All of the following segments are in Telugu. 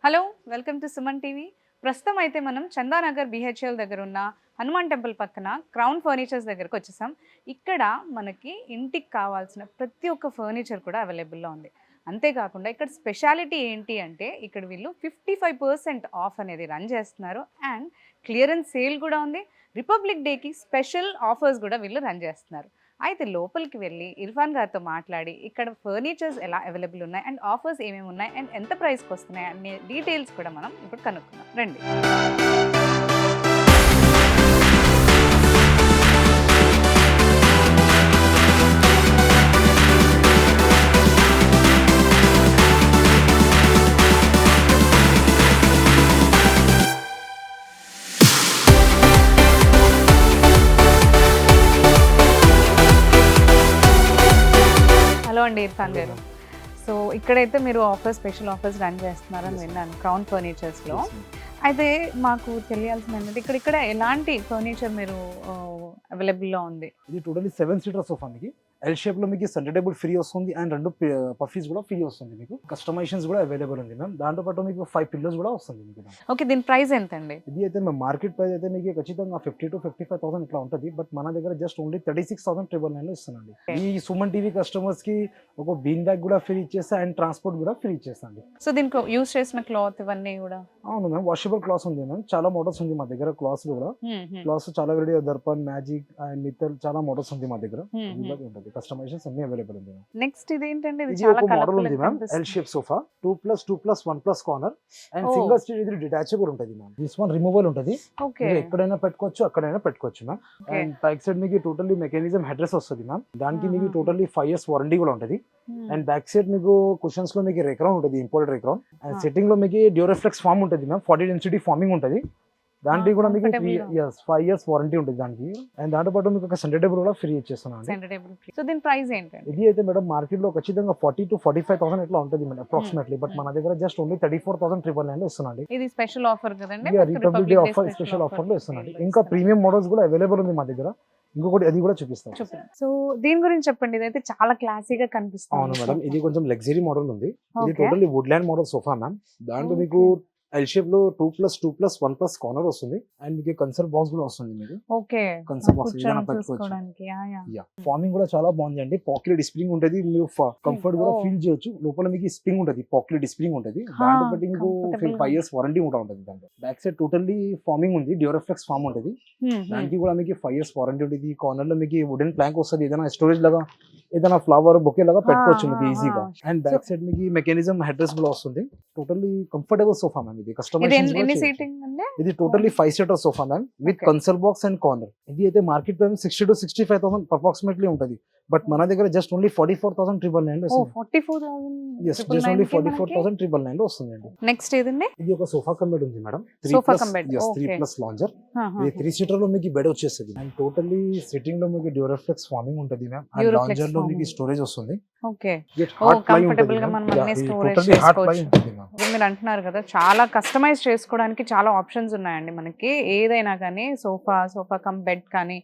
Hello welcome to Suman TV. ప్రస్తుతం అయితే మనం చందానగర్ బిహెచ్ఎల్ దగ్గర ఉన్న హనుమాన్ టెంపుల్ పక్కన క్రౌన్ ఫర్నిచర్స్ దగ్గరకు వచ్చేసాం. ఇక్కడ మనకి ఇంటికి కావాల్సిన ప్రతి ఒక్క ఫర్నిచర్ కూడా అవైలబుల్లో ఉంది. అంతేకాకుండా ఇక్కడ స్పెషాలిటీ ఏంటి అంటే ఇక్కడ వీళ్ళు 55% ఆఫ్ అనేది రన్ చేస్తున్నారు అండ్ క్లియరెన్స్ సేల్ కూడా ఉంది. రిపబ్లిక్ డేకి స్పెషల్ ఆఫర్స్ కూడా వీళ్ళు రన్ చేస్తున్నారు. అయితే లోపలికి వెళ్ళి ఇర్ఫాన్ గారితో మాట్లాడి ఇక్కడ ఫర్నిచర్స్ ఎలా అవైలబుల్ ఉన్నాయి అండ్ ఆఫర్స్ ఏమేమి ఉన్నాయి అండ్ ఎంత ప్రైస్కి వస్తున్నాయి అనే డీటెయిల్స్ కూడా మనం ఇప్పుడు కనుక్కుందాం రండి. హలో అండి ఇర్ఫాన్ గారు. సో ఇక్కడైతే మీరు స్పెషల్ ఆఫర్స్ రన్ చేస్తున్నారని విన్నాను క్రౌన్ ఫర్నిచర్స్లో. అయితే మాకు తెలియాల్సింది ఏంటంటే ఇక్కడ ఎలాంటి ఫర్నిచర్ మీరు అవైలబుల్లో ఉంది? ఇది టోటలీ 7 సీటర్ సోఫా మీకు ఎల్ షేప్ లో మీకు సెంటర్ టేబుల్ ఫ్రీ వస్తుంది అండ్ 2 పఫీస్ కూడా ఫ్రీ వస్తుంది. మీకు కస్టమైజేషన్స్ కూడా అవైలబుల్ ఉంది మ్యామ్. దాంతో పాటు మీకు 5 పిల్లోస్ కూడా వస్తుంది మీకు. ఓకే, దీని ప్రైస్ ఎంత అండి? ఇది అయితే మేము మార్కెట్ ప్రైస్ అయితే మీకు ఖచ్చితంగా 50 to 55,000 ఇట్లా ఉంటుంది. బట్ మన దగ్గర జస్ట్ ఓన్లీ 36,999 లో ఇస్తున్నాండి. ఈ సుమన్ టీవీ కస్టమర్స్ కి ఒక బీన్ బ్యాగ్ కూడా ఫ్రీ ఇచ్చేస్తా అండ్ ట్రాన్స్పోర్ట్ కూడా ఫ్రీ ఇచ్చేస్తాండి. సో దీనికి యూస్ చేసిన క్లాత్ ఇవన్నీ కూడా? అవును మ్యామ్, వాషబుల్ క్లాత్ ఉంది మ్యామ్. చాలా మోడల్స్ ఉంది మా దగ్గర క్లాత్స్ కూడా. క్లాత్స్ చాలా variety, Darpan, magic and Mittal చాలా మోడల్స్ ఉంది మా దగ్గర. ఉంటుంది కస్టమైజేషన్స్ అన్ని అవైలబుల్ ఉంది. నెక్స్ట్ ఇది ఏంటంటే ఇది చాలా మోడల్ ఉంది ma'am. L shape sofa 2+2+1+ corner and single steel. ఇది డిటాచబుల్ ఉంటుంది మ్యామ్. దిస్ వన్ రిమూవల్ ఉంటుంది. ఎక్కడైనా పెట్టుకోవచ్చు, అక్కడైనా పెట్టుకోవచ్చు మ్యామ్. అండ్ బ్యాక్ సైడ్ మీకు టోటల్లీ మెకానిజం హెడ్రెస్ వస్తుంది మ్యామ్. దానికి మీకు టోటల్లీ 5 years వారంటీ కూడా ఉంటుంది. అండ్ బ్యాక్ సైడ్ మీకు కుషన్స్ లో మీకు రేక్రౌన్ ఉంటుంది, ఇంపోర్టెడ్ రేక్రౌన్. అండ్ సెట్టింగ్ లో మీకు డ్యూరోఫ్లెక్స్ ఫామ్ ఉంటుంది మ్యామ్. 40 density ఫార్మింగ్ ఉంటుంది. దానికి కూడా మీకు 5 years వారంటీ ఉంటుంది దానికి. అండ్ దాంతో పాటు మీకు ఒక సెంటర్ టేబుల్ కూడా ఫ్రీ ఇచ్చేస్తున్నాను. సో దీని ప్రైస్ ఏంటంటే? ఇది అయితే మేడం మార్కెట్ లో ఖచ్చితంగా 40 to 45,000 ఇట్లా ఉంటుంది మేడం అప్రాక్సిమేట్లీ. బట్ మన దగ్గర జస్ట్ ఓన్లీ 34,999 లో ఇస్తున్నాండి. ఇది స్పెషల్ ఆఫర్ కదండి, republic day offer special offer లో ఇస్తున్నాండి. ఇంకా ప్రీమియం మోడల్స్ కూడా అవైలబుల్ ఉంది మా దగ్గర. ఇంకొకటి అది కూడా చూపిస్తాం. సో దీని గురించి చెప్పండి. ఇదైతే చాలా క్లాసీగా కనిపిస్తుంది. అవును మేడం, ఇది కొంచెం లగ్జరీ మోడల్ ఉంది. ఇది totally Woodland model sofa ma'am. దాంట్లో మీకు ఎల్ షేప్ లో 2+2+1+ కార్నర్ వస్తుంది అండ్ మీకు కన్సర్వ్ బాక్స్ కూడా వస్తుంది. మీకు కన్సర్వ్ బాక్స్ ఫార్మింగ్ కూడా చాలా బాగుంది అండి. పాకెట్ స్ప్రింగ్ ఉంటుంది. మీరు కంఫర్ట్ కూడా ఫీల్ చేయొచ్చు. లోపల మీకు స్ప్రింగ్ ఉంటుంది, పాకెట్ స్ప్రింగ్ ఉంటుంది. దాంట్లో బట్టి మీకు 5 years వారంటీ కూడా ఉంటుంది. దాంట్లో బ్యాక్ సైడ్ టోటల్లీ ఫార్మింగ్ ఉంది, డ్యూరోఫ్లెక్స్ ఫార్మ్ ఉంటుంది. దానికి కూడా మీకు 5 years వారంటీ ఉంటుంది. ఈ కార్నర్ లో మీకు వుడెన్ ప్లాంక్ వస్తుంది. ఏదైనా స్టోరేజ్ లాగా, ఏదైనా ఫ్లవర్ బొకే లాగా పెట్టుకోవచ్చు మీకు ఈజీగా. అండ్ బ్యాక్ సైడ్ మీకు మెకానిజం హెడ్రెస్ కూడా వస్తుంది. Totally comfortable sofa ma'am. ఇది ఇది totally 5 seater sofa ma'am with console box and corner. ఇది అయితే మార్కెట్ ప్రైస్ 60 to 65,000 అప్రాక్సిమేట్లీ ఉంటుంది. బట్ మన దగ్గర జస్ట్ ఓన్లీ 44,999 లో వస్తుంది. 44,999 లో వస్తుందండి. నెక్స్ట్ ఏదండి? ఇది ఒక సోఫా కమ్ ఉంది మేడం. 3+ లాంజర్. ఇది 3 seater లో మీకు బెడ్ వచ్చేస్తుంది. అండ్ టోటల్లీ సిట్టింగ్ లో మీకు డ్యూరోఫ్లెక్స్ ఫార్మింగ్ ఉంటుంది మ్యామ్. అండ్ లాంజర్ లో మీకు స్టోరేజ్ వస్తుంది. కంఫర్టబుల్ గా మనం అన్ని స్టోరేజ్ చేసుకోవచ్చు. మీరు అంటున్నారు కదా, చాలా కస్టమైజ్ చేసుకోవడానికి చాలా ఆప్షన్స్ ఉన్నాయండి మనకి. ఏదైనా కానీ సోఫా కమ్ బెడ్ కానీ,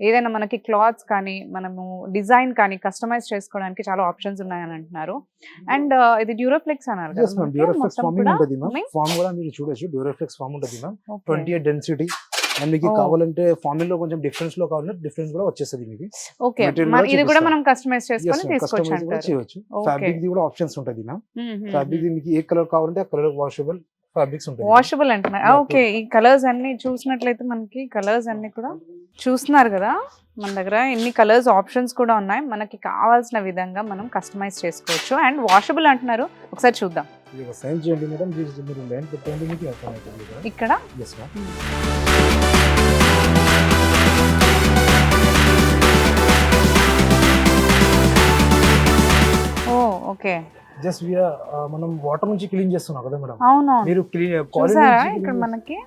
ఏదైనా మనకి క్లాత్స్ కానీ, మనము డిజైన్ కానీ కస్టమైజ్ చేసుకోవడానికి చాలా ఆప్షన్స్ ఉన్నాయని అంటున్నారు. అండ్ ఇది డ్యూరోఫ్లెక్స్ అన్నారు కదా, డ్యూరోఫ్లెక్స్ ఫార్మింగ్ ఉంటుంది మ్యామ్. ఫార్మ్ కూడా మీరు చూడొచ్చు, డ్యూరోఫ్లెక్స్ ఫార్మ్ ఉంటుంది మ్యామ్. 28 density. అండ్ మీకు కావాలంటే ఫార్మింగ్ లో కొంచెం డిఫరెన్స్ లో కావాలంటే డిఫరెన్స్ కూడా వచ్చేస్తుంది మీకు. ఓకే, ఇది కూడా మనం కస్టమైజ్ చేసుకొని తీసుకోవచ్చు అంటారు. చేయొచ్చు. ఫ్యాబ్రిక్ ది కూడా ఆప్షన్స్ ఉంటుంది మ్యామ్. ఫ్యాబ్రిక్ మీకు ఏ కలర్ కావాలంటే ఆ కలర్ వాషబుల్ ఫ్యాబ్రిక్స్ ఉంటాయి. వాషబుల్ అంటున్నారు. ఓకే, ఈ కలర్స్ అన్ని చూసినట్లయితే మనకి కలర్స్ అన్ని కూడా చూస్తున్నారు కదా, మన దగ్గర ఎన్ని కలర్స్ ఆప్షన్స్ కూడా ఉన్నాయి. మనకి కావాల్సిన విధంగా మనం కస్టమైజ్ చేసుకోవచ్చు. అండ్ వాషబుల్ అంటున్నారు, ఒకసారి చూద్దాం. సైన్ చేయండి మేడం. మీరు లైన్ పెట్టండి, మీకు అర్థమవుతుంది ఇక్కడ. yes ma'am. ఓకే, జస్ట్ మనం వాటర్ నుంచి క్లీన్ చేస్తున్నాం కదా మేడం. అవును, మీరు ఇక్కడ మనకి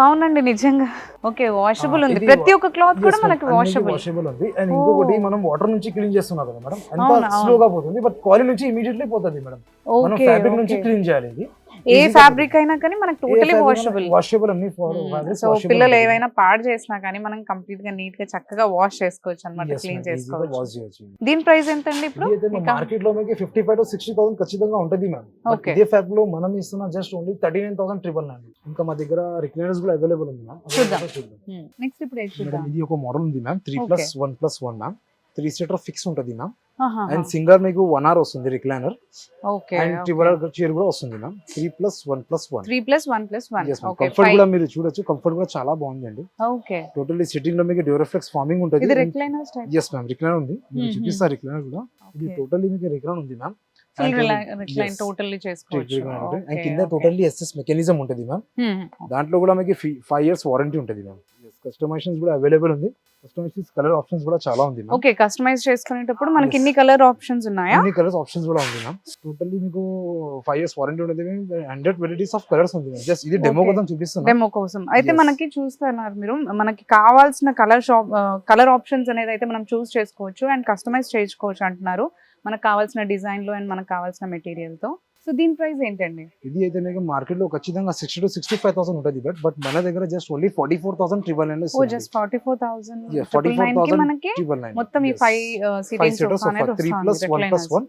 అవునండి నిజంగా. ఓకే, వాషబుల్ ఉంది. ప్రతి ఒక్క క్లాత్ కూడా మనకి వాషబుల్ ఉంది. అండ్ ఇంకొకటి మనం వాటర్ నుంచి క్లీన్ చేస్తున్నాం కదా మేడం, ఎంత స్లోగా పోతుంది. బట్ కాలీ నుంచి ఇమీడియట్లీ పోతుంది మేడం. మనం ఫ్యాబ్రిక్ నుంచి క్లీన్ చేయాలి. ఏ ఫ్యాబ్రిక్ అయినా కానీ మనకి టోటలీ వాషబుల్. వాషబుల్ అన్ని సో పిల్లలు ఏవైనా పాడు చేసినా కానీ మనం కంప్లీట్ గా నీట్ గా చక్కగా వాష్ చేసుకోవచ్చు అన్నమాట, క్లీన్ చేసుకోవచ్చు. వాష్ చేయొచ్చు. దీని ప్రైస్ ఎంత అండి ఇప్పుడు? మార్కెట్ లో మీకు 55 to 60,000 ఖచ్చితంగా ఉంటది మ్యామ్. Okay. ఇదే ఫ్యాబ్రిక్ లో మనం ఇస్తున్న జస్ట్ ఓన్లీ 39,999. ఇంకా మా దగ్గర రిక్లైనర్స్ కూడా అవైలబుల్ ఉంది మ్యామ్. చూద్దాం. నెక్స్ట్ ఇప్పుడు ఏది మేడం చూద్దాం? ఇది ఒక మోడల్ ఉంది మ్యామ్, 3+1+1 మ్యామ్. 3 సీటర్ ఫిక్స్ ఉంటది మ్యామ్. ఆహా. అండ్ సింగర్ మీకు 1 hour వస్తుంది recliner. Okay. And triple chair కూడా వస్తుంది మ్యామ్. 3+1+1. 3+1+1. ఓకే. కంఫర్ట్ కూడా మీరు చూడొచ్చు, కంఫర్ట్ కూడా చాలా బాగుందండి. ఓకే. టోటల్లీ సిట్టింగ్ లో మీకు డ్యూరోఫ్లెక్స్ ఫార్మింగ్ ఉంటుంది. ఇది recliner style. Yes ma'am, recliner ఉంది. నేను చూపిస్తా రిక్లైనర్ కూడా. ఇది టోటల్లీ మీకు రిక్లైనర్ ఉంది మ్యామ్. రిక్లైన్ టోటల్లీ చేసుకోవచ్చు. అండ్ కింద టోటల్లీ ఎస్ఎస్ మెకానిజం ఉంటుంది మ్యామ్. దాంట్లో కూడా మీకు 5 years వారంటీ ఉంటుంది మ్యామ్. కస్టమైజేషన్స్ కూడా అవైలబుల్ ఉంది. కస్టమైజేషన్స్ కలర్ ఆప్షన్స్ కూడా చాలా ఉంది మ్యామ్. ఓకే. కస్టమైజ్ చేసుకునేటప్పుడు మనకి ఇన్ని కలర్ ఆప్షన్స్ ఉన్నాయా? అన్ని కలర్స్ ఆప్షన్స్ కూడా ఉంది మ్యామ్. టోటల్లీ మీకు 5 years వారంటీ ఉంటుంది. 100 varieties ఆఫ్ కలర్స్ ఉంది మ్యామ్. జస్ట్ ఇది డెమో కోసం చూపిస్తున్నా. డెమో కోసం అయితే మనకి చూస్తున్నారు మీరు, మనకి కావాల్సిన కలర్ ఆప్షన్స్ అనేది అయితే మనం చూస్ చేసుకోవచ్చు అండ్ కస్టమైజ్ చేసుకోవచ్చు అంటున్నారు, మనకు కావాల్సిన డిజైన్ లో అండ్ మనకు కావాల్సిన మెటీరియల్ తో. సో దీని ప్రైస్ ఏంటండి? ఇది అయితే మీకు మార్కెట్ లో ఖచ్చితంగా 60 to 65,000 ఉంటుంది. బట్ మన దగ్గర జస్ట్ ఓన్లీ 44,999. ఓ జస్ట్ 44,000 Yeah, 44,999 మనకి మొత్తం ఈ 5 సీటింగ్ సోఫా అనేది 3+1+1.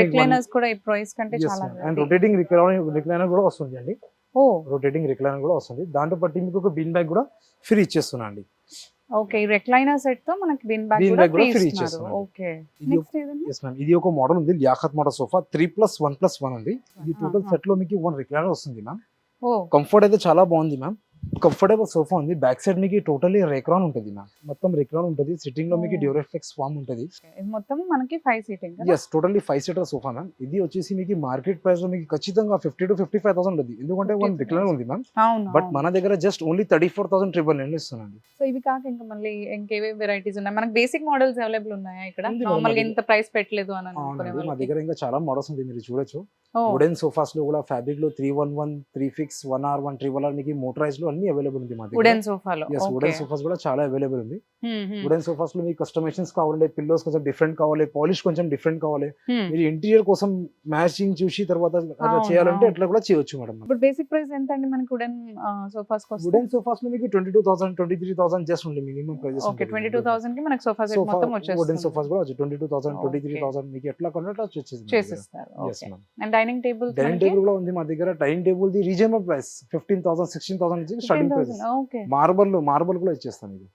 రిక్లైనర్స్ కూడా ఈ ప్రైస్ కంటే చాలా. అండ్ రొటేటింగ్ రిక్లైనర్ కూడా వస్తుంది అండి. ఓ రొటేటింగ్ రిక్లైనర్ కూడా వస్తుంది. దాంతో పాటు మీకు ఒక బిన్ బ్యాగ్ కూడా ఫ్రీ ఇచ్చేస్తున్నా అండి. ఓకే. ఈ రిక్లైనర్ సెట్ తో మనకి బిన్ బ్యాగ్ కూడా ఫ్రీ ఇస్తున్నారు. ఓకే. నెక్స్ట్ ఏదండి? yes ma'am, ఇది ఒక మోడల్ ఉంది, లియాఖత్ మోడల్ సోఫా 3+1+1 ఉంది. ఇది టోటల్ సెట్ లో మీకు 1 రిక్లైనర్ వస్తుంది మ్యామ్. ఓ కంఫర్ట్ అయితే చాలా బాగుంది మ్యామ్. కంఫర్టబుల్ సోఫా ఉంది. బ్యాక్ సైడ్ మీకు టోటలీ రేక్రాన్ ఉంటుంది మ్యామ్. మొత్తం రేక్రాన్ ఉంటుంది. సిట్టింగ్ లో మీకు డ్యూరోఫ్లెక్స్ ఫామ్ ఉంటుంది. ఇది మొత్తం మనకి 5 సీటింగ్ కదా? yes, totally 5 seater sofa ma'am. ఇది వచ్చేసి మీకు మార్కెట్ ప్రైస్ లో మీకు ఖచ్చితంగా 50 to 55,000 ఉంటుంది. ఎందుకంటే 1 రిక్లైనర్ ఉంది మ్యామ్. అవును. బట్ మన దగ్గర జస్ట్ ఓన్లీ 34,999 ఇస్తున్నాండి. సో ఇవి కాక ఇంకా మళ్ళీ ఇంకేవే వెరైటీస్ ఉన్నాయి? మనకి బేసిక్ మోడల్స్ అవైలబుల్ ఉన్నాయా ఇక్కడ? ఉంది నార్మల్ గా madam. ఇంత ప్రైస్ పెట్టలేదు అని అనుకునే అవునండి, మా వాళ్ళకి. దగ్గర ఇంకా చాలా మోడల్స్ ఉంది, మీరు చూడొచ్చు. ఓ, వుడెన్ సోఫాస్ లో కూడా ఫ్యాబ్రిక్ లో 311, 3 ఫిక్స్, 1R1, 3R మీకు మోటరైజ్ లో అన్ని అవైలబుల్ ఉంది మా దగ్గర. వుడెన్ సోఫాలో. yes, వుడెన్ సోఫాస్ కూడా చాలా అవైలబుల్ ఉంది. వుడెన్ సోఫాస్ లో మీకు కస్టమైజేషన్స్ కావాలి, పిల్లోస్ కొంచెం డిఫరెంట్ కావాలి, పాలిష్ కొంచెం డిఫరెంట్ కావాలి, మీరు ఇంటీరియర్ కోసం మ్యాచింగ్ చూసి తర్వాత అట్లా అవును, చేయాలంటే అవును. అట్లా కూడా చేయొచ్చు మేడం. ఇప్పుడు బేసిక్ ప్రైస్ ఎంత అండి మనకి వుడెన్ సోఫాస్ కోసం? వుడెన్ సోఫాస్ లో మీకు 22,000, 23,000 జస్ట్ ఉంది మినిమం ప్రైజెస్. ఓకే. 22,000 కి మనకి సోఫా సెట్ మొత్తం వుడెన్ వచ్చేస్తుంది. సోఫాస్ కూడా 22,000, Okay. 23,000 మీకు ఎట్లా కావాలంటే అట్లా చేసిస్తారు. yes okay. ma'am. And dining table dining table కూడా ఉంది మా దగ్గర. Dining table the reasonable price 15,000, 16,000 నుంచి స్టార్టింగ్ ప్రైస్. ఓకే. మార్బల్ కూడా ఇచ్చేస్తాను, ఇది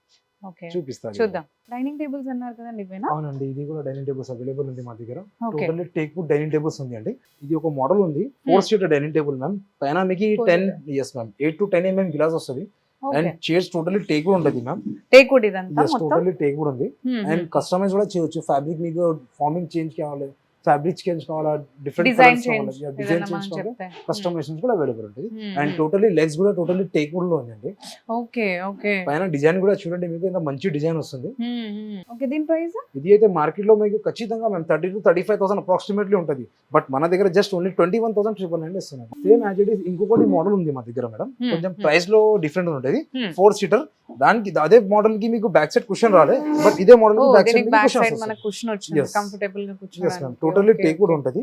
ఓకే. చూపిస్తాను. చూద్దాం. డైనింగ్ టేబుల్స్ అన్నారు కదండి, ఇవేనా? అవునండి, ఇది కూడా డైనింగ్ టేబుల్స్ అవైలబుల్ ఉంది మా దగ్గర. Okay. Totally teak would dining tables ఉంది అండి. ఇది ఒక మోడల్ ఉంది, 4 సీటర్ డైనింగ్ టేబుల్ మ్యామ్. పైన మీకు 10 yes ma'am 8 to 10 mm glass వస్తుంది. And okay. Chairs totally teak wood ఉంటుంది మ్యామ్. టేక్ వుడ్ ఇదంతా yes, మొత్తం. టోటల్లీ టేక్ వుడ్ ఉంది. అండ్ కస్టమైజ్ కూడా చేయొచ్చు. ఫ్యాబ్రిక్ మీకు ఫార్మింగ్ చేంజ్ కావాలి, ఫ్యాబ్రిక్ చేంజ్ కావాలా, డిఫరెంట్ డిజైన్ కలర్స్ చేంజ్ కావాలి, డిజైన్ చేంజ్ కావాలి, చెప్తే. కస్టమైజేషన్స్ కూడా అవైలబుల్ ఉంటుంది. అండ్ టోటల్లీ లెగ్స్ కూడా టోటల్లీ టేక్ వుడ్ లో ఉందండి. ఓకే. ఓకే. పైన డిజైన్ కూడా చూడండి, మీకు ఇంత మంచి డిజైన్ వస్తుంది. ఓకే. దీని ప్రైస్? ఇది అయితే మార్కెట్ లో మీకు ఖచ్చితంగా మేము 30 to 35,000 అప్రాక్సిమేట్లీ ఉంటుంది. బట్ మన దగ్గర జస్ట్ ఓన్లీ 21,999 ఇస్తున్నాం. సేమ్ యాజ్ ఇట్ ఈస్ ఇంకొకటి మోడల్ ఉంది మా దగ్గర మేడం. కొంచెం ప్రైస్ లో డిఫరెంట్ ఉంటుంది. 4 సీటర్, దానికి అదే మోడల్ కి మీకు బ్యాక్ సైడ్ కుషన్ రాలే, బట్ ఇదే మోడల్ కి back side back cushion side మనకు కుషన్ వచ్చింది, Yes. కంఫర్టబుల్ గా yes ma'am, కూర్చోడానికి. టోటల్లీ టేక్ వుడ్ ఉంటుంది.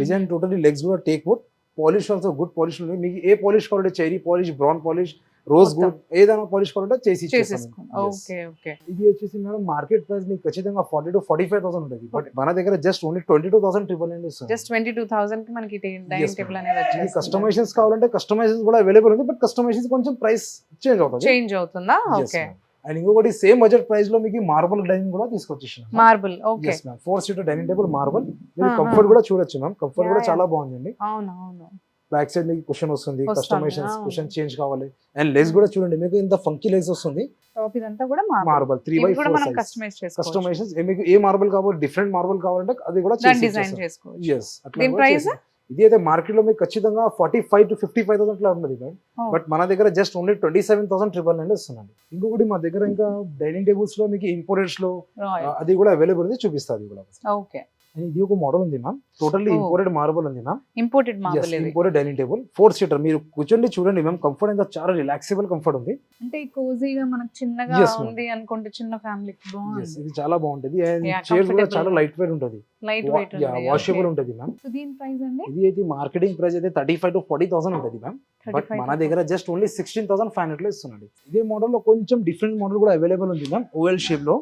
డిజైన్ టోటల్లీ లెగ్స్ కూడా teak wood. Polish also good polish ఉంది. మీకు ఏ పాలిష్ కావాలంటే cherry polish, brown polish, rose మొత్తం. గోల్డ్ ఏదైనా పాలిష్ కావాలంటే చేసి ఇచ్చేస్తాం. చేసేసుకోండి. Yes. ఓకే. ఓకే. ఇది వచ్చేసి మేడం మార్కెట్ ప్రైస్ మీకు ఖచ్చితంగా 40 to 45,000 ఉంటుంది. బట్ మన దగ్గర జస్ట్ ఓన్లీ 22,999 ఇస్తుంది. జస్ట్ 22,000 కి మనకి డైనింగ్ Yes, టేబుల్ ma'am. అనేది ఇది వచ్చేస్తుంది. కస్టమైజేషన్స్ కావాలంటే కస్టమైజేషన్స్ కూడా అవైలబుల్ ఉంది. బట్ కస్టమైజేషన్స్ కొంచెం ప్రైస్ చేంజ్ అవుతుంది. చేంజ్ అవుతుందా? Yes, okay. ma'am. అండ్ ఇంకొకటి సేమ్ బడ్జెట్ ప్రైస్ లో మీకు మార్బల్ డైనింగ్ కూడా తీసుకొచ్చేసిన. Marble. Okay. 4 seater dining table marble. మీరు ఆహా. కంఫర్ట్ కూడా చూడొచ్చు మ్యామ్. కంఫర్ట్ కూడా Yeah, చాలా బాగుందండి. అవును. అవును. బ్యాక్ సైడ్ మీకు కుషన్ వస్తుంది, వస్తుంది, కస్టమైజేషన్స్ అవును. కుషన్ చేంజ్ కావాలి. అండ్ లెగ్స్ కూడా చూడండి, మీకు ఇంత ఫంకీ లెగ్స్ వస్తుంది. టాప్ ఇదంతా కూడా మార్బుల్. మార్బల్ ఇవి కూడా 3/4 మనం సైజ్. కస్టమైజ్ చేసుకోవచ్చు. కస్టమైజేషన్స్ మీకు ఏ మార్బల్ కావాలి, డిఫరెంట్ మార్బల్ కావాలంటే అది కూడా దాని డిజైన్ చేసుకోవచ్చు. yes అట్లా దీని కూడా ప్రైస్? చేసి- ఇది అయితే మార్కెట్ లో మీకు ఖచ్చితంగా 45 to 55,000 అట్లా ఉంటుంది మేడం. Oh. బట్ మన దగ్గర జస్ట్ ఓన్లీ 27,999 ఇస్తున్నాను. ఇంకొకటి మా దగ్గర ఇంకా డైనింగ్ టేబుల్స్ లో మీకు ఇంపోర్టెడ్స్ లో రాయల్. అది కూడా అవైలబుల్ ఉంది, చూపిస్తుంది కూడా. ఓకే. And ఇది ఒక మోడల్ ఉంది ma'am. Totally Oh. Imported marble ఉంది మ్యామ్. ఇంపోర్టెడ్ మార్బుల్ ఇది. Imported dining table 4 seater. మీరు కూర్చోండి చూడండి మ్యామ్, కంఫర్ట్ అంతా చాలా రిలాక్సేబుల్ కంఫర్ట్ ఉంది. అంటే కోజీగా మనకు చిన్నగా Yes, ma'am. ఉంది అనుకుంటే చిన్న ఫ్యామిలీకి Yes, బాగుంది. ఇది చాలా బాగుంటుంది. అండ్ Yeah, చైర్స్ కూడా comfortable. చాలా లైట్ వెయిట్ ఉంటుంది. లైట్ వెయిట్ ఉంది. వాషబుల్ ఉంటుంది మ్యామ్. సో దీని ప్రైస్ అండి? ఇది అయితే మార్కెటింగ్ ప్రైస్ అయితే 35,000 to 40,000 ఉంటుంది మ్యామ్. బట్ 35 మన దగ్గర జస్ట్ ఓన్లీ 16,500 లో ఇస్తున్నాడు. ఇదే మోడల్ లో కొంచెం డిఫరెంట్ మోడల్ కూడా అవైలబుల్ ఉంది మ్యామ్. ఓవెల్ షేప్ లో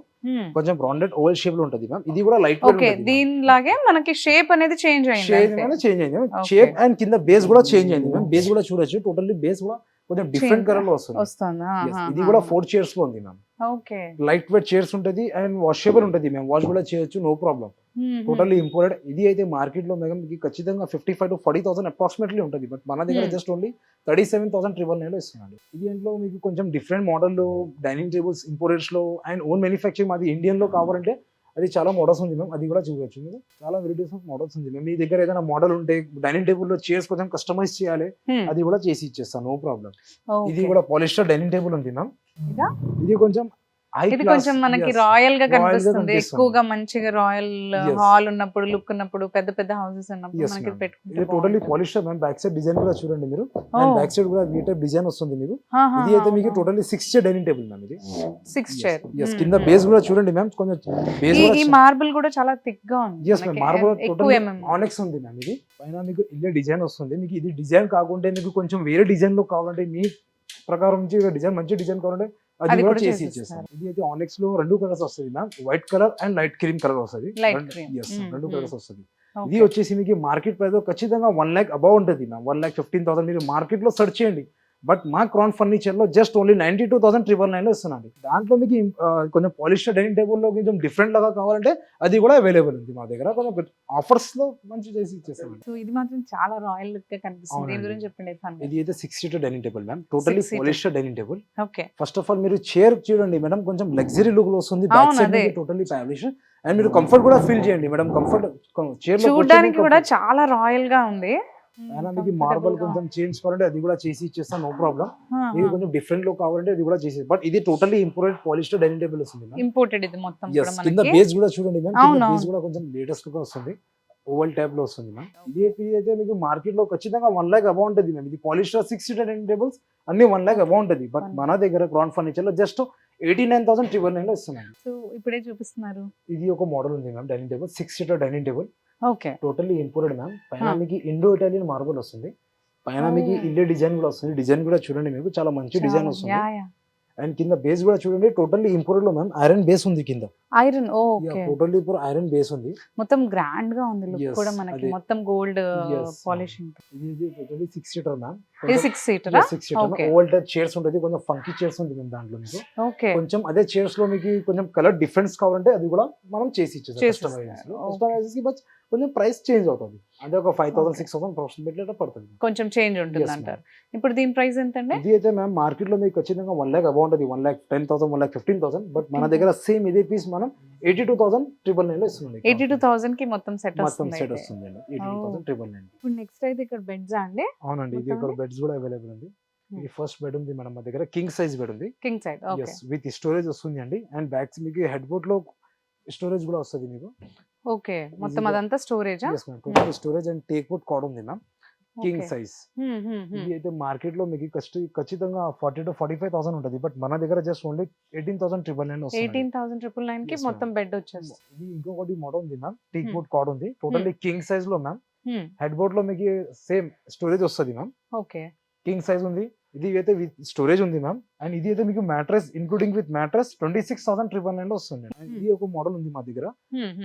కొంచెం రౌండెడ్ ఓవెల్ షేప్ లో ఉంటుంది మ్యామ్. ఇది కూడా లైట్ వెయిట్ ఓకే, ఉంటుంది. దీనిలాగే మనకి షేప్ అనేది చేంజ్ షేప్ అయింది. అనేది చేంజ్ అయింది మ్యామ్. Okay. షేప్ అండ్ కింద బేస్ కూడా చేంజ్ అయింది మ్యామ్. బేస్ కూడా చూడొచ్చు, టోటల్లీ బేస్ కూడా కొంచెం డిఫరెంట్ Change కలర్ లో వస్తుంది. వస్తుందా? Yes, ఇది కూడా 4 చైర్స్ లో ఉంది ma'am. Okay. Light weight chairs ఉంటుంది అండ్ వాషబుల్ ఉంటుంది మ్యామ్. వాష్ కూడా చేయొచ్చు, నో ప్రాబ్లం. Totally imported. ఇది అయితే మార్కెట్ లో మేడం మీకు ఖచ్చితంగా 55,000 to 40,000 అప్రాక్సిమేట్లీ ఉంటుంది. బట్ మన దగ్గర జస్ట్ ఓన్లీ 37,999 లో ఇస్తున్నాడు. ఇది ఇంట్లో మీకు కొంచెం డిఫరెంట్ మోడల్ డైనింగ్ టేబుల్స్ ఇంపోర్టెడ్స్ లో అండ్ ఓన్ మ్యానుఫ్యాక్చరింగ్ అది ఇండియన్ లో కావాలంటే అది చాలా మోడల్స్ ఉంది మ్యామ్. అది కూడా చూడొచ్చు మీరు. చాలా వెరైటీస్ ఆఫ్ మోడల్స్ ఉంది మ్యామ్. మీ దగ్గర ఏదైనా మోడల్ ఉంటే డైనింగ్ టేబుల్ లో చైర్స్ కొంచెం కస్టమైజ్ చేయాలి, అది కూడా చేసి ఇచ్చేస్తాను, నో ప్రాబ్లం. ఇది కూడా పాలిస్టర్ డైనింగ్ టేబుల్ ఉంది మ్యామ్. ఇదా? ఇది కొంచెం ఇది కొంచెం మనకి రాయల్ గా కనిపిస్తుంది. ఎక్కువగా మంచిగా రాయల్ హాల్ ఉన్నప్పుడు, లుక్ ఉన్నప్పుడు, పెద్ద పెద్ద హౌసెస్ ఉన్నప్పుడు Yes, మనకి ma'am. పెట్టుకుంటే ఇది totally polyester ma'am. Back side design కూడా చూడండి మీరు. అండ్ బ్యాక్ సైడ్ కూడా వీ టైప్ డిజైన్ వస్తుంది మీకు. ఇది అయితే మీకు totally 6 chair dining table ma'am. ఇది 6 చైర్. yes కింద బేస్ కూడా చూడండి మ్యామ్. కొంచెం బేస్ ఈ మార్బుల్ కూడా చాలా థిక్ గా ఉంది. yes ma'am. మార్బుల్ ఎక్కువ టోటల్లీ ఆనెక్స్ ఉంది మ్యామ్. ఇది పైన మీకు ఇల్లే డిజైన్ వస్తుంది. మీకు ఇది డిజైన్ కాకుంటే మీకు కొంచెం వేరే డిజైన్ లో కావాలంటే మీ ప్రకారం డిజైన్ మంచి డిజైన్ కావాలంటే అది కూడా చేసి ఇచ్చేస్తాం. ఇది అయితే ఆనెక్స్ లో 2 కలర్స్ వస్తుంది ma'am. White colour and light cream colour వస్తుంది. yes 2 కలర్స్ వస్తుంది. ఇది వచ్చేసి మీకు మార్కెట్ ప్రైస్ ఖచ్చితంగా 1 lakh అబౌవ్ ఉంటుంది మ్యామ్. 1,15,000 మీరు మార్కెట్ లో సెర్చ్ చేయండి. బట్ మా క్రౌన్ ఫర్నిచర్ లో జస్ట్ ఓన్లీ 92,999 లో ఇస్తున్నాను. దాంట్లో మీకు కొంచెం పాలిస్టర్ డైనింగ్ టేబుల్ లో కొంచెం డిఫరెంట్ లాగా కావాలంటే అది కూడా అవైలబుల్ ఉంది మా దగ్గర. కొంచెం ఆఫర్స్ లో మంచి చేసి ఇచ్చేస్తాం. సో ఇది మాత్రం చాలా రాయల్ లుక్ గా కనిపిస్తుంది. దీని అవునండి. గురించి చెప్పండి. ఇది అయితే 6 seater dining table ma'am. Totally 6 seater. Polyester dining table. Okay. First of all మీరు చైర్ చూడండి మేడం, కొంచెం లగ్జరీ లుక్ లో వస్తుంది. బ్యాక్ అవును, సైడ్ అదే. టోటల్లీ పాలిష్ అండ్ మీరు కంఫర్ట్ కూడా ఫీల్ చేయండి మేడం. కంఫర్ట్ చైర్ లో చూడడానికి కూడా చాలా రాయల్ గా ఉంది. అయినా మీకు మార్బల్ కొంచెం చేంజ్ కావాలంటే అది కూడా చేసి ఇచ్చేస్తాం, నో ప్రాబ్లం. ఇది కొంచెం డిఫరెంట్ లో కావాలంటే అది కూడా చేసి. బట్ ఇది totally imported polyester dining table వస్తుంది మ్యామ్. ఇంపోర్టెడ్ ఇది మొత్తం కూడా yes కింద మనకి. బేస్ కూడా చూడండి మ్యామ్. అవును, బేస్ అవును. కూడా కొంచెం లేటెస్ట్ గా వస్తుంది. ఓవల్ టైప్ లో వస్తుంది మ్యామ్. ఇది అయితే మీకు మార్కెట్ లో ఖచ్చితంగా 1 lakh అబౌవ్ ఉంటుంది మ్యామ్. ఇది పాలిస్టర్ 6 seater డైనింగ్ టేబుల్స్ అన్ని 1 lakh అబౌవ్ ఉంటుంది. బట్ మన దగ్గర క్రౌన్ ఫర్నిచర్ లో జస్ట్ 89,999 లో ఇస్తున్నాను. సో ఇప్పుడే చూపిస్తున్నారు. ఇది ఒక మోడల్ ఉంది ma'am. Dining table 6 seater dining table okay. Totally imported ma'am. పైన Huh. మీకు ఇండో ఇటాలియన్ మార్బుల్ వస్తుంది. పైన మీకు Oh. ఇల్లే డిజైన్ కూడా వస్తుంది. డిజైన్ కూడా చూడండి మీకు చాలా మంచి డిజైన్ వస్తుంది. Yeah yeah. అండ్ కింద బేస్ కూడా చూడండి టోటల్లీ ఇంపోర్టెడ్ లో మ్యామ్. ఐరన్ బేస్ ఉంది కింద. ఐరన్. ఓకే. టోటల్లీ ఇప్పుడు ఐరన్ బేస్ ఉంది. మొత్తం గ్రాండ్ గా ఉంది లుక్ Yes, కూడా మనకి. అదే. మొత్తం గోల్డ్ Yes, పాలిషింగ్. ఇది టోటల్లీ 6 seater మ్యామ్. ఇది 6 seater. 6 seater Okay. Oval type chairs ఉంటుంది. కొంచెం ఫంకీ చైర్స్ ఉంది మ్యామ్ దాంట్లో మీకు. ఓకే. కొంచెం అదే చైర్స్ లో మీకు కొంచెం కలర్ డిఫరెన్స్ కావాలంటే అది కూడా మనం చేసి ఇచ్చేస్తాం. చేసిస్తారు. కస్టమైజెస్ కి బట్ కొంచెం ప్రైస్ చేంజ్ అవుతుంది. అంటే ఒక 5,000 6,000 అప్రాక్సిమేట్లీ అట్లా పడుతుంది. కొంచెం చేంజ్ ఉంటుంది Yes, అంటారు. ఇప్పుడు దీని ప్రైస్ ఎంత అండి? ఇది అయితే మ్యామ్ మార్కెట్ లో మీకు ఖచ్చితంగా 1 lakh అబౌవ్ ఉంటుంది. 1,10,000 1,15,000. బట్ మన దగ్గర సేమ్ ఇదే పీస్ మనం 82,999 లో ఇస్తున్నాం. 82,000 కి మొత్తం సెట్ మొత్తం వస్తుంది సెట్ అయితే. వస్తుందండి. 82,999. ఇప్పుడు నెక్స్ట్ అయితే ఇక్కడ బెడ్స్ అండి. అవునండి. ఇది మొత్తం ఇక్కడ అండి? బెడ్స్ కూడా అవైలబుల్ ఉంది. ఇది ఫస్ట్ బెడ్ ఉంది మేడం మా దగ్గర. కింగ్ సైజ్ బెడ్ ఉంది. King side. Okay. With storage వస్తుంది అండి. అండ్ బ్యాక్స్ మీకు హెడ్ బోర్డ్ లో స్టోరేజ్ కూడా వస్తుంది మీకు. ఓకే. మొత్తం Easy గా- అదంతా స్టోరేజా? Total storage and teak wood card ఉంది మ్యామ్. King size. ఇది అయితే మార్కెట్ లో మీకు ఖచ్చితంగా 40,000 to 45,000 ఉంటుంది. బట్ మన దగ్గర జస్ట్ ఓన్లీ 18,999 వస్తుంది. 18,999 కి Yes, ma'am. మొత్తం బెడ్ వచ్చేస్తుంది. ఇది ఇంకొకటి మోడల్ ఉంది మ్యామ్. టేక్ వుడ్ కార్డ్ ఉంది. టోటల్లీ కింగ్ సైజ్ లో మ్యామ్. Hmm. హెడ్ బోర్డ్ లో మీకు సేమ్ స్టోరేజ్ వస్తుంది మ్యామ్. ఓకే. కింగ్ సైజ్ ఉంది. ఇది అయితే విత్ స్టోరేజ్ ఉంది మ్యామ్. అండ్ ఇది అయితే మీకు మ్యాట్రెస్ ఇంక్లూడింగ్ విత్ మ్యాట్రెస్ 26,999 లో వస్తుంది. And ఇది ఒక మోడల్ ఉంది మా దగ్గర.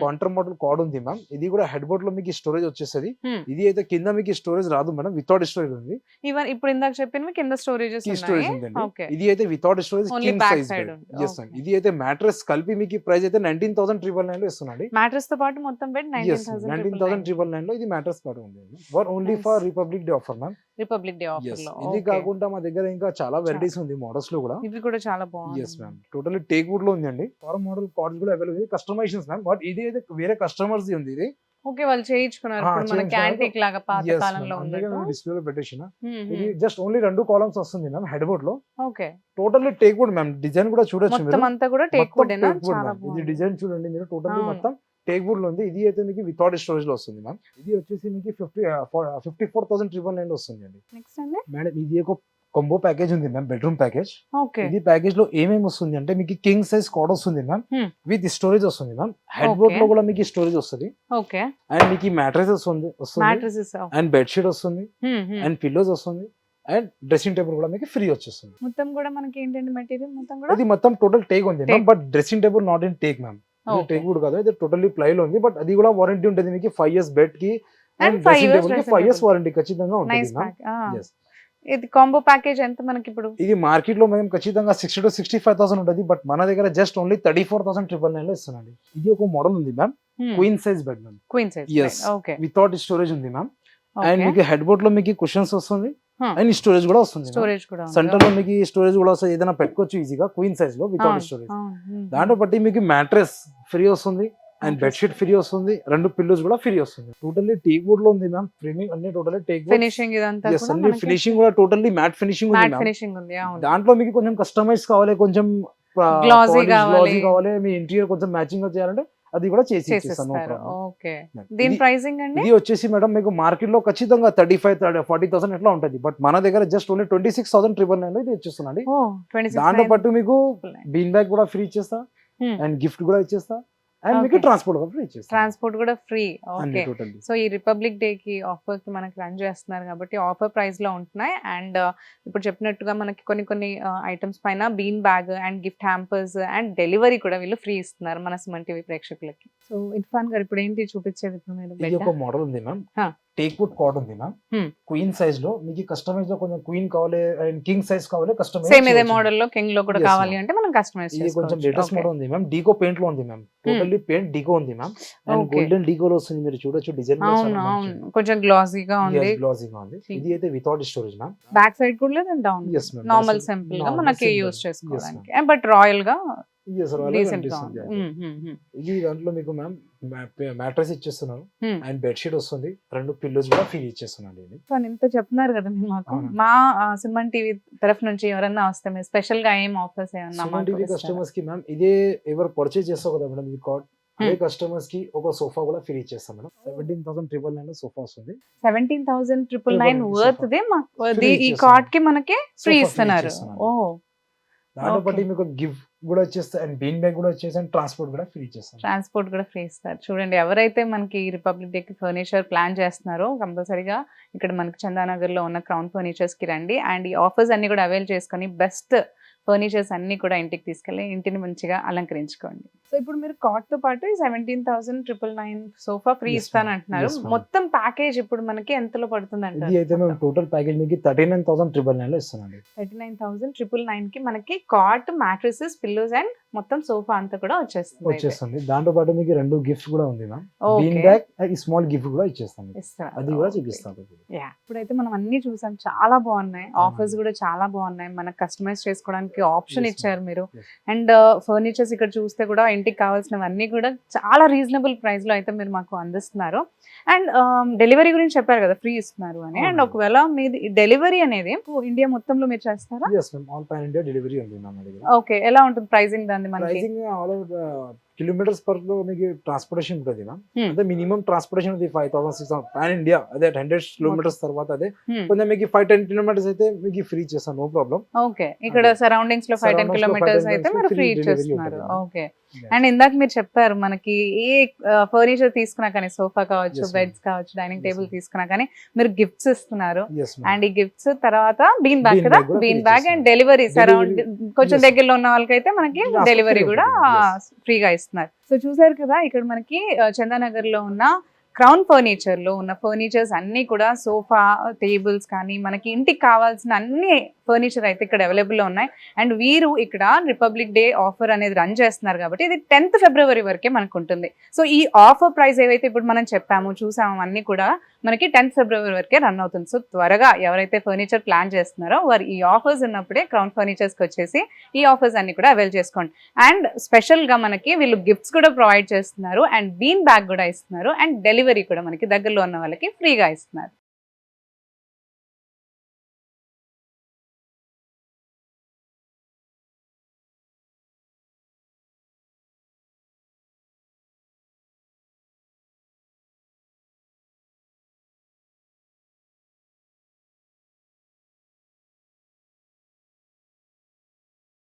కౌంటర్ మోడల్ కార్డ్ ఉంది మ్యామ్. ఇది కూడా హెడ్ బోర్డ్ లో మీకు స్టోరేజ్ వచ్చేస్తుంది. ఇది అయితే కింద మీకు స్టోరేజ్ రాదు మేడం. వితౌట్ స్టోరేజ్ ఉంది. ఈవెన్ ఇప్పుడు ఇందాక చెప్పినవి కింద స్టోరేజెస్ కీ స్టోరేజ్ ఉందండి. ఓకే. ఇది అయితే without storage Only king back size side bed. ఉంది. yes Okay. ma'am. ఇది అయితే మ్యాట్రెస్ కలిపి మీకు ప్రైస్ అయితే 19,999 లో ఇస్తున్నాండి. మ్యాట్రెస్ తో పాటు మొత్తం బెడ్ 19,999 లో ఇది మ్యాట్రెస్ కార్డ్ ఉంది. For only Nice. For republic day offer ma'am. Republic day offer yes లో. ఇది Okay. కాకుండా మా దగ్గర ఇంకా చాలా వెరైటీస్ ఉంది మోడల్స్ లో కూడా. ఇవి కూడా చాలా బాగుంది. yes ma'am. Totally teak wood లో ఉందండి. ఫారం మోడల్ కార్డ్స్ కూడా అవైలబుల్ ఉంది. Customisations ma'am. బట్ ఇది అయితే వేరే కస్టమర్స్ ది ఉంది ఇది. ఓకే, వాళ్ళు చేయించుకున్నారు. ఇప్పుడు మనకి చేయించుకున్నారు. యాంటిక్ లాగా పాత yes కాలంలో ma'am. అందుకే ఉన్నట్టు. డిస్ప్లే లో పెట్టేసిన. ఇది జస్ట్ ఓన్లీ 2 కాలమ్స్ వస్తుంది మ్యామ్ హెడ్ బోర్డ్ లో. Okay. Totally teak would ma'am. Design కూడా చూడొచ్చు మీరు. మొత్తం అంతా కూడా టేక్ వుడ్ ఏనా? టేక్ వుడ్ చాలా మ్యామ్. ఇది బాగుంది. డిజైన్ చూడండి మీరు. టోటల్లీ అవును. మొత్తం టేక్ వుడ్ లో ఉంది. ఇది అయితే మీకు వితౌట్ స్టోరేజ్ లో వస్తుంది మ్యామ్. ఇది వచ్చేసి మీకు 54,999 లో వస్తుంది అండి నెక్స్ట్ అండి. మేడం. ఇది ఒక కాంబో ప్యాకేజ్ ఉంది మ్యామ్, బెడ్రూమ్ ప్యాకేజ్. ఓకే. ఇది ప్యాకేజ్ లో ఏమేమి వస్తుంది అంటే మీకు కింగ్ సైజ్ కాట్ వస్తుంది మ్యామ్, Hmm. విత్ స్టోరేజ్ వస్తుంది మ్యామ్. Head board Okay. లో కూడా మీకు స్టోరేజ్ వస్తుంది, ఓకే. అండ్ మీకు మ్యాట్రెస్ వస్తుంది, మ్యాట్రెసెస్ అండ్ బెడ్షీట్ వస్తుంది, అండ్ పిల్లోస్ వస్తుంది, అండ్ డ్రెస్సింగ్ టేబుల్ కూడా మీకు ఫ్రీ వచ్చేస్తుంది. మొత్తం కూడా మనకి ఏంటంటే మెటీరియల్ మొత్తం కూడా ఇది మొత్తం టోటల్ టేక్ ఉంది ma'am, Teak. But dressing table not in take ma'am. Okay. Teak wood కాదు, ఇది టోటల్లీ ప్లై లో ఉంది, బట్ అది కూడా వారంటీ ఉంటుంది మీకు 5 years బెడ్ కి And and 5 dressing years table కి dressing 5 years table. వారంటీ ఖచ్చితంగా ఉంటుంది నైస్ మ్యామ్. ప్యాక్. Yes. ఇది కాంబో ప్యాకేజ్ ఎంత మనకి ఇప్పుడు? ఇది మార్కెట్ లో మేము ఖచ్చితంగా 60 to 65,000 ఉంటుంది, బట్ మన దగ్గర జస్ట్ ఓన్లీ 34,999 లో ఇస్తున్నాండి. ఇది ఒక మోడల్ ఉంది ma'am, queen size bed ma'am, queen size. Yes. Okay. Without storage ఉంది మ్యామ్. And okay. మీకు హెడ్ బోర్డ్ లో మీకు కుషన్స్ వస్తుంది, Huh. అండ్ స్టోరేజ్ కూడా వస్తుంది. స్టోరేజ్ కూడా ఉంది. సెంటర్ లో మీకు స్టోరేజ్ కూడా వస్తుంది, ఏదైనా పెట్టుకోవచ్చు ఈజీగా క్వీన్ సైజ్ లో వితౌట్ అవును, స్టోరేజ్. అవును. దాంట్లో బట్టి మీకు మ్యాట్రెస్ ఫ్రీ వస్తుంది, అండ్ Mattress. బెడ్షీట్ ఫ్రీ వస్తుంది, 2 పిల్లోస్ కూడా ఫ్రీ వస్తుంది. టోటల్లీ టేక్ వుడ్ లో ఉంది మ్యామ్, ఫ్రేమింగ్ అన్ని టోటల్లీ టేక్ వుడ్. ఫినిషింగ్ ఇదంతా Yes, కూడా అన్ని ఫినిషింగ్ కూడా టోటల్లీ మ్యాట్ ఫినిషింగ్ ఉంది మ్యాట్ మ్యామ్. ఫినిషింగ్ ఉంది. అవును. దాంట్లో మీకు కొంచెం కస్టమైజ్ కావాలి, కొంచెం Glossy కావాలి. కావాలి, మీ ఇంటీరియర్ కొంచెం మ్యాచింగ్ గా చేయాలంటే అది కూడా చేసి ఇచ్చేస్తాను, no చేసేస్తారు. problem. ఓకే. దీని ఇది- ప్రైసింగ్ అండి? ఇది వచ్చేసి మేడం మీకు మార్కెట్ లో ఖచ్చితంగా 35-40,000 ఎట్లా ఉంటుంది, బట్ మన దగ్గర జస్ట్ ఓన్లీ 26,999 లో ఇది ఇచ్చేస్తున్నాండి. ఓ 26 దాంతో పాటు మీకు 999. బీన్ బ్యాగ్ కూడా ఫ్రీ ఇచ్చేస్తా, Hmm. అండ్ గిఫ్ట్ కూడా ఇచ్చేస్తా, అండ్ మీకు Okay. ట్రాన్స్పోర్ట్ కూడా ఫ్రీ ఇచ్చేస్తా. ట్రాన్స్పోర్ట్ కూడా ఫ్రీ. అన్ని ఓకే. టోటల్లీ. సో ఈ రిపబ్లిక్ డే కి ఆఫర్ కి మనకి రన్ చేస్తున్నారు కాబట్టి ఆఫర్ ప్రైస్ లో ఉంటున్నాయి. అండ్ ఇప్పుడు చెప్పినట్టుగా మనకి కొన్ని ఐటమ్స్ పైన bean bag and gift hampers and delivery కూడా వీళ్ళు ఫ్రీ ఇస్తున్నారు మన సుమన్ టీవీ ప్రేక్షకులకి. సో ఇర్ఫాన్ గారు ఇప్పుడు ఏంటి చూపించేది? ఇప్పుడు మీరు ఇది బెడ్ ఒక మోడల్ ఉంది ma'am, Huh. Teak wood cot ఉంది మ్యామ్, Hmm. క్వీన్ సైజ్ లో. మీకు కస్టమైజ్ లో కొంచెం క్వీన్ కావాలి అండ్ కింగ్ సైజ్ కావాలి, కస్టమైజ్ సేమ్ ఇదే మోడల్ లో కింగ్ లో కూడా Yes, కావాలి ma'am. అంటే మనం కస్టమైజ్ ఇది కొంచెం లేటెస్ట్ చేసుకోవచ్చు. మోడల్ ఉంది మ్యామ్, డీకో పెయింట్ లో ఉంది మ్యామ్, టోటల్లీ పెయింట్ డీకో ఉంది మ్యామ్, అండ్ Okay. గోల్డెన్ డీకో లో వస్తుంది, మీరు చూడొచ్చు డిజైన్ అవును, అవును. కొంచెం గ్లాసీగా ఉంది. గ్లాసీగా ఉంది. ఇది అయితే without storage ma'am. Back side కూడా లేదా down Yes, ma'am. Normal That's a simple గా normal మనకి simple. యూస్ Yes, చేసుకోవడానికి, బట్ రాయల్ గా డీసెంట్ గా ఉంది. ఇది దాంట్లో మీకు మ్యామ్ మ్యాట్రెస్ ఇచ్చేస్తున్నారు, Hmm. అండ్ బెడ్షీట్ వస్తుంది, 2 పిల్లోస్ కూడా ఫ్రీ ఇచ్చేస్తున్నాను ఇది. సో ఇంత చెప్తున్నారు కదా మీరు మాకు. అవును. మా సుమన్ టీవీ తరఫు నుంచి ఎవరన్నా వస్తే మీరు స్పెషల్ గా ఏం ఆఫర్స్ ఏమన్నా సుమన్ టీవీ కస్టమర్స్ కి మ్యామ్ ఇదే ఎవరు పర్చేజ్ చేస్తావు కదా మేడం, ఇది కార్డ్ అదే కస్టమర్స్ కి ఒక సోఫా కూడా ఫ్రీ ఇచ్చేస్తాం మేడం. 17,999 లో సోఫా వస్తుంది. 17,999 వర్త్ దే మాకు Free ఈ ఇచ్చేస్తున్నాం. కార్డ్ కి మనకి ఫ్రీ free ఇస్తున్నారు. ఇచ్చేస్తున్నాం. ఓ దాంతో Okay. పాటు మీకు గిఫ్ట్ కూడా వచ్చేస్తా, అండ్ బీన్ బ్యాగ్ కూడా వచ్చేసి, అండ్ ట్రాన్స్పోర్ట్ కూడా ఫ్రీ ఇచ్చేస్తాం. ట్రాన్స్పోర్ట్ కూడా ఫ్రీ ఇస్తారు. చూడండి, ఎవరైతే మనకి రిపబ్లిక్ డే కి ఫర్నిచర్ ప్లాన్ చేస్తున్నారో కంపల్సరీగా ఇక్కడ మనకి చందానగర్ లో ఉన్న క్రౌన్ ఫర్నిచర్స్ కి రండి. అండ్ ఈ ఆఫర్స్ అన్ని కూడా అవైల్ చేసుకొని బెస్ట్ ఫర్నిచర్స్ అన్ని కూడా ఇంటికి తీసుకెళ్ళి ఇంటిని మంచిగా అలంకరించుకోండి. సో ఇప్పుడు మీరు కాట్ తో పాటు 17,999 sofa free Yes, ma'am. ఇస్తానంటున్నారు. Yes, ma'am. మొత్తం ప్యాకేజ్ ఇప్పుడు మనకి ఎంతలో పడుతుంది ఇది అయితే మేము అంటారు? టోటల్ ప్యాకేజ్ మీకు 39,999 లో ఇస్తున్నాండి. 39,999 కి మనకి కాట్, మ్యాట్రెసెస్, పిల్లోస్ అండ్ మొత్తం సోఫా అంతా కూడా వచ్చేస్తుంది. వచ్చేస్తుంది. దాంతో పాటు మీకు 2 గిఫ్ట్స్ కూడా ఉంది ma'am, Okay. Bean bag and small gift కూడా ఇచ్చేస్తాం, ఇస్తారు. అది కూడా Okay. చూపిస్తాను. యా, ఇప్పుడైతే మనం అన్ని చూసాం, చాలా బాగున్నాయి. ఆఫర్స్ కూడా చాలా బాగున్నాయి. మనకు కస్టమైజ్ చేసుకోవడానికి ఆప్షన్ Yes, ఇచ్చారు మీరు. Yes. అండ్ ఫర్నిచర్స్ ఇక్కడ చూస్తే కూడా ఇంటికి కావాల్సినవన్నీ కూడా చాలా రీజనబుల్ ప్రైస్ లో అయితే మీరు మాకు అందిస్తున్నారు. అండ్ డెలివరీ గురించి చెప్పారు కదా, ఫ్రీ ఇస్తున్నారు అని. అండ్ అవునండి. ఒకవేళ మీది డెలివరీ అనేది ఇండియా మొత్తంలో మీరు చేస్తారా? Yes, ma'am. All pan India delivery ఉంది మ్యామ్ మా దగ్గర. ఓకే. ఎలా ఉంటుంది ప్రైసింగ్ దాన్ని మనకి? Pricing all over kilometres per లో మీకు ట్రాన్స్పోర్టేషన్ ఉంటుంది మ్యామ్. Hmm. అంటే మినిమం ట్రాన్స్పోర్టేషన్ ఉంది 5,000-6,000 పాన్ ఇండియా, అదే 100 కిలోమీటర్స్ తర్వాత అదే Hmm. కొంచెం మీకు 5-10 కిలోమీటర్స్ అయితే మీకు ఫ్రీ చేస్తాను, నో ప్రాబ్లం. ఓకే. ఇక్కడ అదే. సరౌండింగ్స్ లో 5-10 Surroundings లో కిలోమీటర్స్ 5-10 అయితే మీరు free ఫ్రీ delivery ఇచ్చేస్తున్నారు. ఉంటుంది. ఓకే. అండ్ ఇందాక మీరు చెప్పారు మనకి ఏ ఫర్నిచర్ తీసుకున్నా కానీ, సోఫా కావచ్చు, Yes, ma'am. బెడ్స్ కావచ్చు, డైనింగ్ Yes, టేబుల్ ma'am. తీసుకున్నా కానీ మీరు గిఫ్ట్స్ ఇస్తున్నారు. ఎస్ అండ్ ఈ గిఫ్ట్స్ తర్వాత బీన్ బ్యాగ్ Bean కదా, bag కూడా bean free bag and delivery surround కొంచెం Yes. దగ్గరలో ఉన్న వాళ్ళకైతే మనకి Transport డెలివరీ free కూడా ఉంటుంది. Yes. ఫ్రీగా ఇస్తున్నారు. సో చూసారు కదా, ఇక్కడ మనకి చందానగర్ లో ఉన్న క్రౌన్ ఫర్నిచర్ లో ఉన్న ఫర్నిచర్స్ అన్ని కూడా సోఫా, టేబుల్స్ కానీ మనకి ఇంటికి కావాల్సిన అన్ని ఫర్నిచర్ అయితే ఇక్కడ అవైలబుల్ లో ఉన్నాయి. అండ్ వీరు ఇక్కడ రిపబ్లిక్ డే ఆఫర్ అనేది రన్ చేస్తున్నారు కాబట్టి ఇది 10th ఫిబ్రవరి వరకే మనకు ఉంటుంది. సో ఈ ఆఫర్ ప్రైస్ ఏవైతే ఇప్పుడు మనం చెప్పాము, చూసాము, అన్ని కూడా మనకి 10th ఫిబ్రవరి వరకే రన్ అవుతుంది. సో త్వరగా ఎవరైతే ఫర్నిచర్ ప్లాన్ చేస్తున్నారో వారు ఈ ఆఫర్స్ ఉన్నప్పుడే క్రౌన్ ఫర్నిచర్స్కి వచ్చేసి ఈ ఆఫర్స్ అన్ని కూడా అవైల్ చేసుకోండి. అండ్ స్పెషల్గా మనకి వీళ్ళు గిఫ్ట్స్ కూడా ప్రొవైడ్ చేస్తున్నారు, అండ్ బీన్ బ్యాగ్ కూడా ఇస్తున్నారు, అండ్ డెలివరీ కూడా మనకి దగ్గరలో ఉన్న వాళ్ళకి ఫ్రీగా ఇస్తున్నారు.